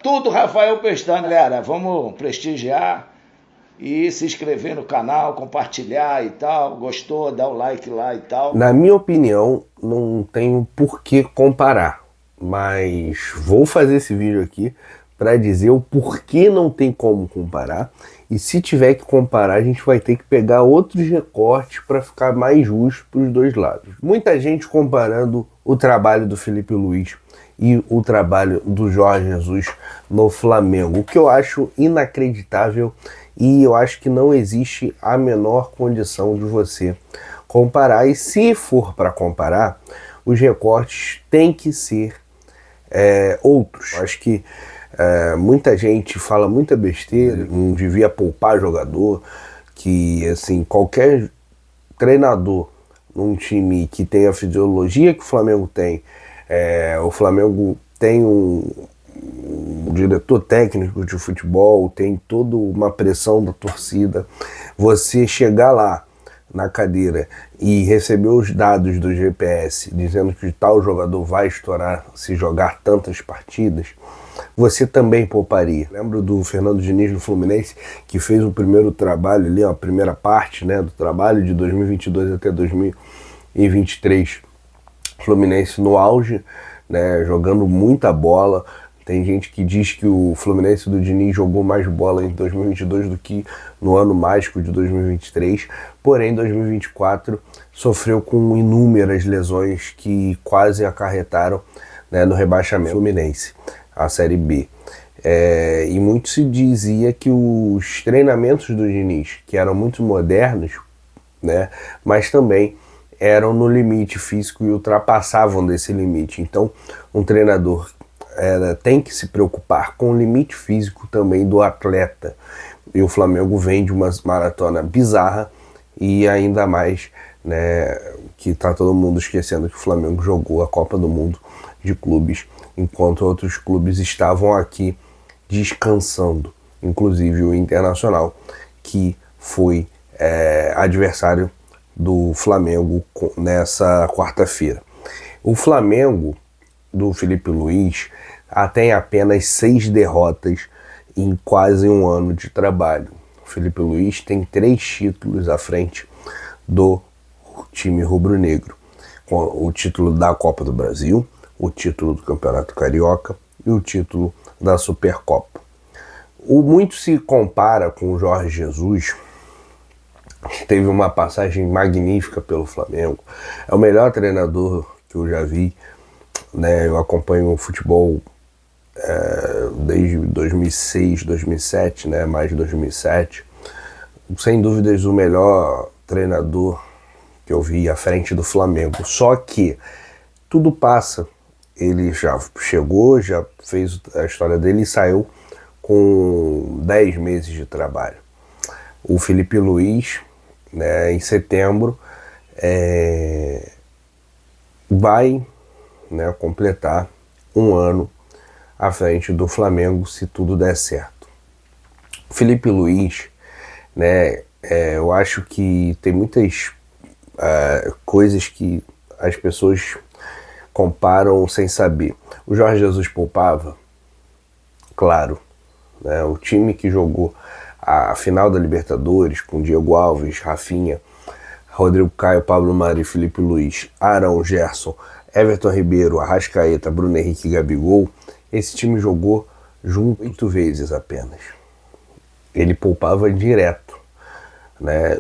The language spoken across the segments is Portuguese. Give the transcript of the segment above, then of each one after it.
Tudo Rafael Pestana, galera. Vamos prestigiar e se inscrever no canal, compartilhar e tal. Gostou? Dá o like lá e tal. Na minha opinião, não tenho por que comparar, mas vou fazer esse vídeo aqui para dizer o porquê não tem como comparar. E se tiver que comparar, a gente vai ter que pegar outros recortes para ficar mais justo para os dois lados. Muita gente comparando o trabalho do Felipe Luiz e o trabalho do Jorge Jesus no Flamengo, o que eu acho inacreditável, e eu acho que não existe a menor condição de você comparar. E se for para comparar, os recortes têm que ser outros. Eu acho que muita gente fala muita besteira, não devia poupar jogador, que assim, qualquer treinador num time que tem a fisiologia que o Flamengo tem, o Flamengo tem um diretor técnico de futebol, tem toda uma pressão da torcida, você chegar lá na cadeira e receber os dados do GPS dizendo que tal jogador vai estourar se jogar tantas partidas, você também pouparia. Lembro do Fernando Diniz no Fluminense, que fez o primeiro trabalho ali, a primeira parte, né, do trabalho de 2022 até 2023. Fluminense no auge, né, jogando muita bola. Tem gente que diz que o Fluminense do Diniz jogou mais bola em 2022 do que no ano mágico de 2023. Porém, 2024 sofreu com inúmeras lesões que quase acarretaram, né, no rebaixamento Fluminense, a Série B. E muito se dizia que os treinamentos do Diniz, que eram muito modernos, né, mas também eram no limite físico e ultrapassavam desse limite. Então, um treinador tem que se preocupar com o limite físico também do atleta. E o Flamengo vem de uma maratona bizarra, e ainda mais, né, que tá todo mundo esquecendo que o Flamengo jogou a Copa do Mundo de clubes, enquanto outros clubes estavam aqui descansando, inclusive o Internacional, que foi adversário do Flamengo nessa quarta-feira. O Flamengo do Felipe Luiz tem apenas 6 derrotas em quase um ano de trabalho. O Felipe Luiz tem 3 títulos à frente do time rubro-negro, com o título da Copa do Brasil, o título do Campeonato Carioca e o título da Supercopa. Muito se compara com o Jorge Jesus, que teve uma passagem magnífica pelo Flamengo. É o melhor treinador que eu já vi, né? Eu acompanho o futebol desde 2006, 2007, né? Mais de 2007. Sem dúvidas, o melhor treinador que eu vi à frente do Flamengo. Só que tudo passa. Ele já chegou, já fez a história dele e saiu com 10 meses de trabalho. O Felipe Luiz, né, em setembro, vai, né, completar um ano à frente do Flamengo, se tudo der certo. O Felipe Luiz, né, eu acho que tem muitas coisas que as pessoas comparam sem saber. O Jorge Jesus poupava? Claro, né? O time que jogou a final da Libertadores com Diego Alves, Rafinha, Rodrigo Caio, Pablo Mari e Felipe Luiz, Arão, Gerson, Everton Ribeiro, Arrascaeta, Bruno Henrique e Gabigol, esse time jogou junto 8 vezes apenas. Ele poupava direto, né?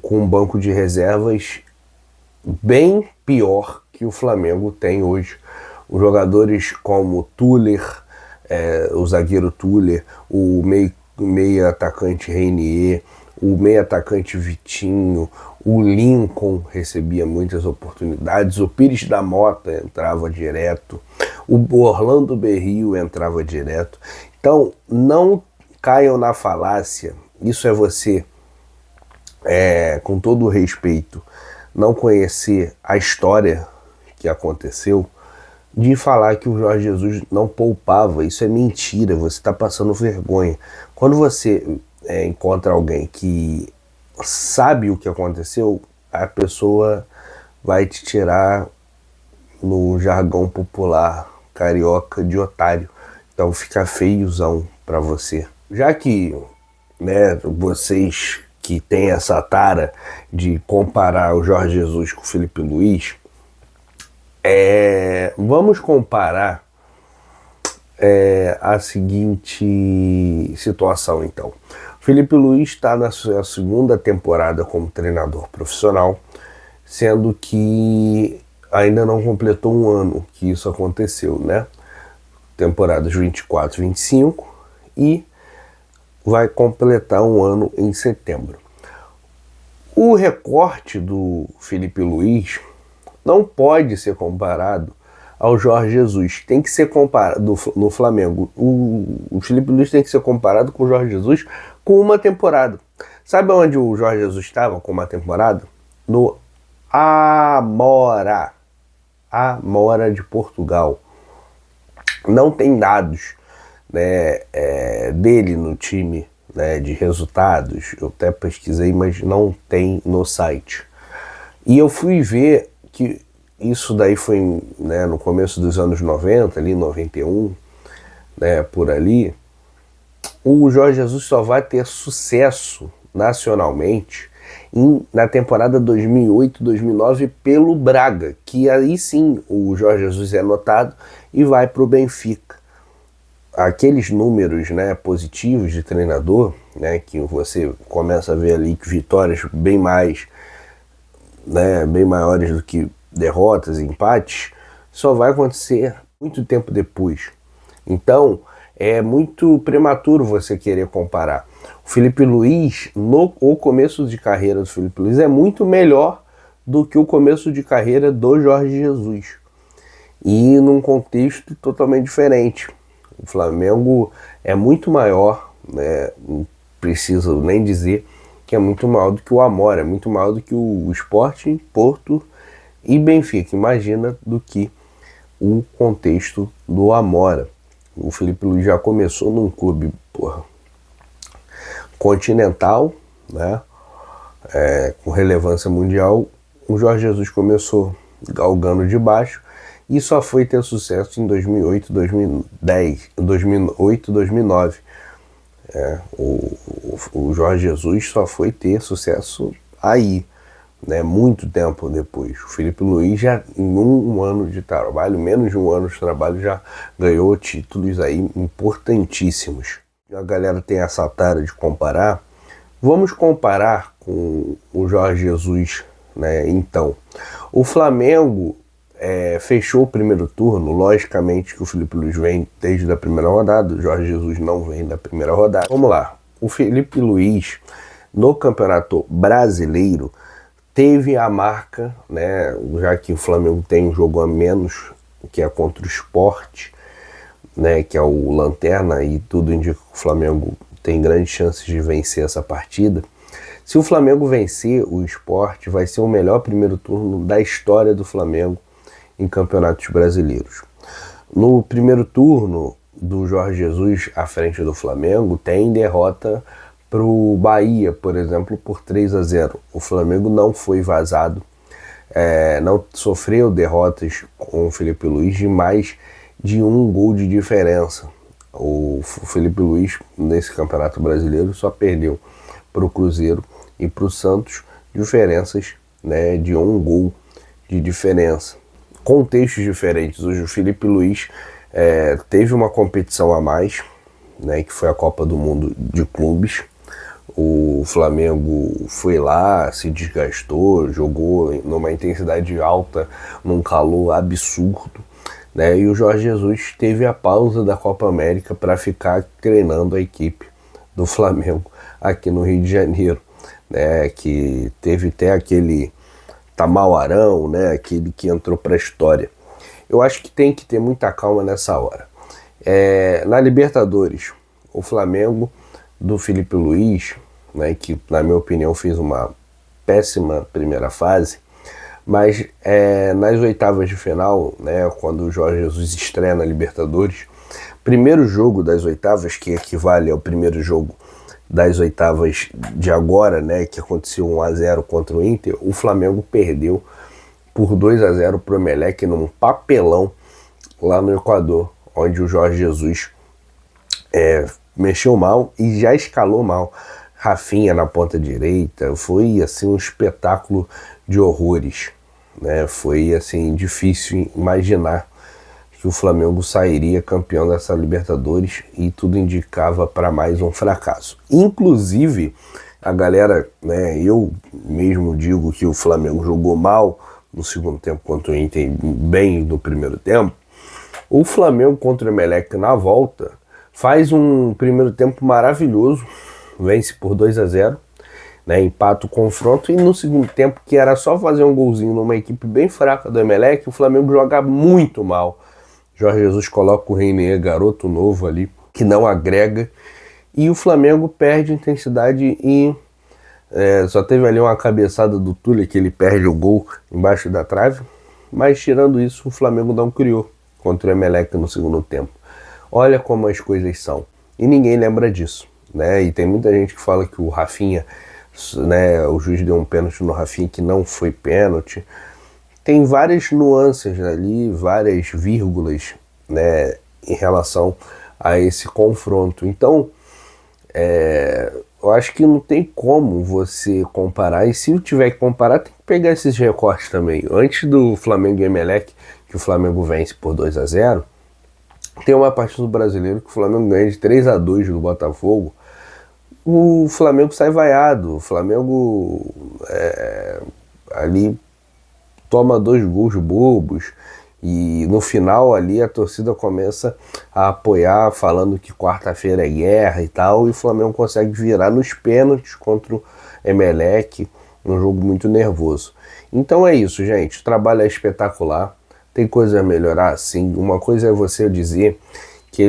Com um banco de reservas bem pior que o Flamengo tem hoje. Os jogadores como Tuller, o zagueiro Tuller, o meio atacante Reinier, o meio atacante Vitinho, o Lincoln recebia muitas oportunidades, o Pires da Mota entrava direto, o Orlando Berrio entrava direto. Então, não caiam na falácia, isso é você, com todo o respeito, não conhecer a história que aconteceu, de falar que o Jorge Jesus não poupava. Isso é mentira, você está passando vergonha. Quando você encontra alguém que sabe o que aconteceu, a pessoa vai te tirar, no jargão popular carioca, de otário, Então fica feiozão para você. Já que, né, vocês que têm essa tara de comparar o Jorge Jesus com o Felipe Luiz, vamos comparar a seguinte situação então. O Felipe Luiz está na sua segunda temporada como treinador profissional, sendo que ainda não completou um ano que isso aconteceu, né? Temporadas 24, 25 e vai completar um ano em setembro. O recorte do Felipe Luiz não pode ser comparado ao Jorge Jesus. Tem que ser comparado no Flamengo. O Felipe Luiz tem que ser comparado com o Jorge Jesus com uma temporada. Sabe onde o Jorge Jesus estava com uma temporada? No Amora de Portugal. Não tem dados, né, dele no time, né, de resultados. Eu até pesquisei, mas não tem no site. E eu fui ver que isso daí foi, né, no começo dos anos 90, ali 91, né, por ali. O Jorge Jesus só vai ter sucesso nacionalmente na temporada 2008-2009 pelo Braga, que aí sim o Jorge Jesus é notado e vai para o Benfica. Aqueles números, né, positivos de treinador, né, que você começa a ver ali que vitórias bem mais, né, bem maiores do que derrotas e empates, só vai acontecer muito tempo depois. Então é muito prematuro você querer comparar. O Felipe Luiz, o começo de carreira do Felipe Luiz é muito melhor do que o começo de carreira do Jorge Jesus. E num contexto totalmente diferente. O Flamengo é muito maior, né? Não preciso nem dizer que é muito maior do que o Amora, é muito maior do que o Sporting, Porto e Benfica. Imagina do que o contexto do Amora. O Felipe Luiz já começou num clube, continental, né, com relevância mundial. O Jorge Jesus começou galgando de baixo e só foi ter sucesso em 2008, 2009. O Jorge Jesus só foi ter sucesso aí, né, muito tempo depois. O Felipe Luiz já em um ano de trabalho, menos de um ano de trabalho, já ganhou títulos aí importantíssimos. A galera tem essa tara de comparar. Vamos comparar com o Jorge Jesus, né? Então, o Flamengo fechou o primeiro turno. Logicamente que o Felipe Luiz vem desde a primeira rodada, o Jorge Jesus não vem da primeira rodada. Vamos lá. O Felipe Luiz, no Campeonato Brasileiro, teve a marca, né, já que o Flamengo tem um jogo a menos, que é contra o Sport, né, que é o Lanterna, e tudo indica que o Flamengo tem grandes chances de vencer essa partida. Se o Flamengo vencer o Sport, vai ser o melhor primeiro turno da história do Flamengo em campeonatos brasileiros. No primeiro turno do Jorge Jesus à frente do Flamengo, tem derrota para o Bahia, por exemplo, por 3-0. O Flamengo não foi vazado, não sofreu derrotas com o Felipe Luiz de mais de um gol de diferença. O Felipe Luiz, nesse Campeonato Brasileiro, só perdeu para o Cruzeiro e para o Santos diferenças, né, de um gol de diferença. Contextos diferentes. Hoje o Felipe Luiz teve uma competição a mais, né, que foi a Copa do Mundo de Clubes. O Flamengo foi lá, se desgastou, jogou numa intensidade alta, num calor absurdo, né? E o Jorge Jesus teve a pausa da Copa América para ficar treinando a equipe do Flamengo aqui no Rio de Janeiro, né? Que teve até aquele Tamauarão, né? Aquele que entrou para a história. Eu acho que tem que ter muita calma nessa hora. Na Libertadores, o Flamengo do Felipe Luiz, né, que na minha opinião fez uma péssima primeira fase, mas nas oitavas de final, né, quando o Jorge Jesus estreia na Libertadores, primeiro jogo das oitavas, que equivale ao primeiro jogo das oitavas de agora, né, que aconteceu 1-0 contra o Inter, o Flamengo perdeu por 2-0 para o Emelec num papelão lá no Equador, onde o Jorge Jesus mexeu mal e já escalou mal. Rafinha na ponta direita, foi assim um espetáculo de horrores, né? Foi assim difícil imaginar que o Flamengo sairia campeão dessa Libertadores e tudo indicava para mais um fracasso. Inclusive, a galera, né, eu mesmo digo que o Flamengo jogou mal no segundo tempo contra o Inter, bem no primeiro tempo. O Flamengo contra o Emelec na volta faz um primeiro tempo maravilhoso, vence por 2-0, né, empata o confronto, e no segundo tempo, que era só fazer um golzinho numa equipe bem fraca do Emelec, o Flamengo joga muito mal. Jorge Jesus coloca o Reinier, garoto novo ali, que não agrega, e o Flamengo perde intensidade e só teve ali uma cabeçada do Túlio, que ele perde o gol embaixo da trave, mas tirando isso, o Flamengo não criou contra o Emelec no segundo tempo. Olha como as coisas são. E ninguém lembra disso, né? E tem muita gente que fala que o Rafinha, né, o juiz deu um pênalti no Rafinha que não foi pênalti. Tem várias nuances ali, várias vírgulas, né, em relação a esse confronto. Então, eu acho que não tem como você comparar, e se tiver que comparar, tem que pegar esses recortes também. Antes do Flamengo e Emelec, que o Flamengo vence por 2-0, tem uma partida do Brasileiro que o Flamengo ganha de 3-2 do Botafogo. O Flamengo sai vaiado, o Flamengo ali toma 2 gols bobos, e no final ali a torcida começa a apoiar, falando que quarta-feira é guerra e tal, e o Flamengo consegue virar nos pênaltis contra o Emelec, um jogo muito nervoso. Então é isso, gente, o trabalho é espetacular, tem coisa a melhorar sim. Uma coisa é você dizer que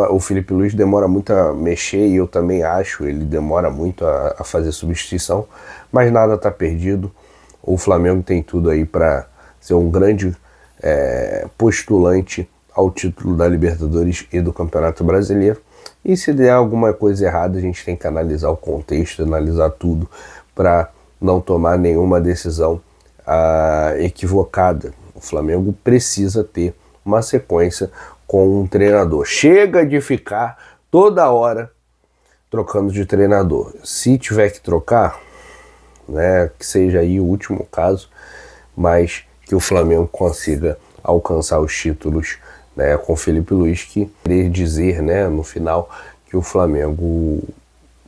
o Felipe Luiz demora muito a mexer, e eu também acho, ele demora muito a fazer substituição, mas nada está perdido. O Flamengo tem tudo aí para ser um grande postulante ao título da Libertadores e do Campeonato Brasileiro. E se der alguma coisa errada, a gente tem que analisar o contexto, analisar tudo para não tomar nenhuma decisão equivocada. O Flamengo precisa ter uma sequência com um treinador. Chega de ficar toda hora trocando de treinador. Se tiver que trocar, né, que seja aí o último caso, mas que o Flamengo consiga alcançar os títulos, né, com Felipe Luiz, que querer dizer, né, no final, que o Flamengo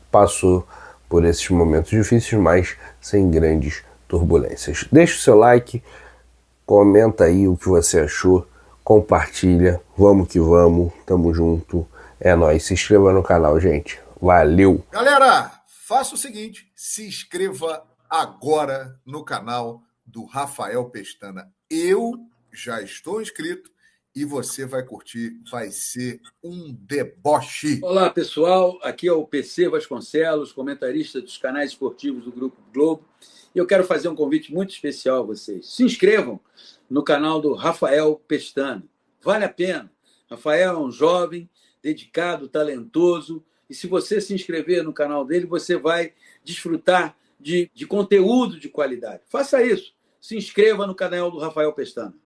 passou por esses momentos difíceis, mas sem grandes turbulências. Deixa o seu like, comenta aí o que você achou, compartilha, vamos que vamos, tamo junto, é nóis. Se inscreva no canal, gente. Valeu! Galera, faça o seguinte, se inscreva agora no canal do Rafael Pestana. Eu já estou inscrito e você vai curtir, vai ser um deboche. Olá, pessoal, aqui é o PC Vasconcelos, comentarista dos canais esportivos do Grupo Globo, e eu quero fazer um convite muito especial a vocês. Se inscrevam no canal do Rafael Pestana. Vale a pena. Rafael é um jovem, dedicado, talentoso, e se você se inscrever no canal dele, você vai desfrutar de conteúdo de qualidade. Faça isso. Se inscreva no canal do Rafael Pestana.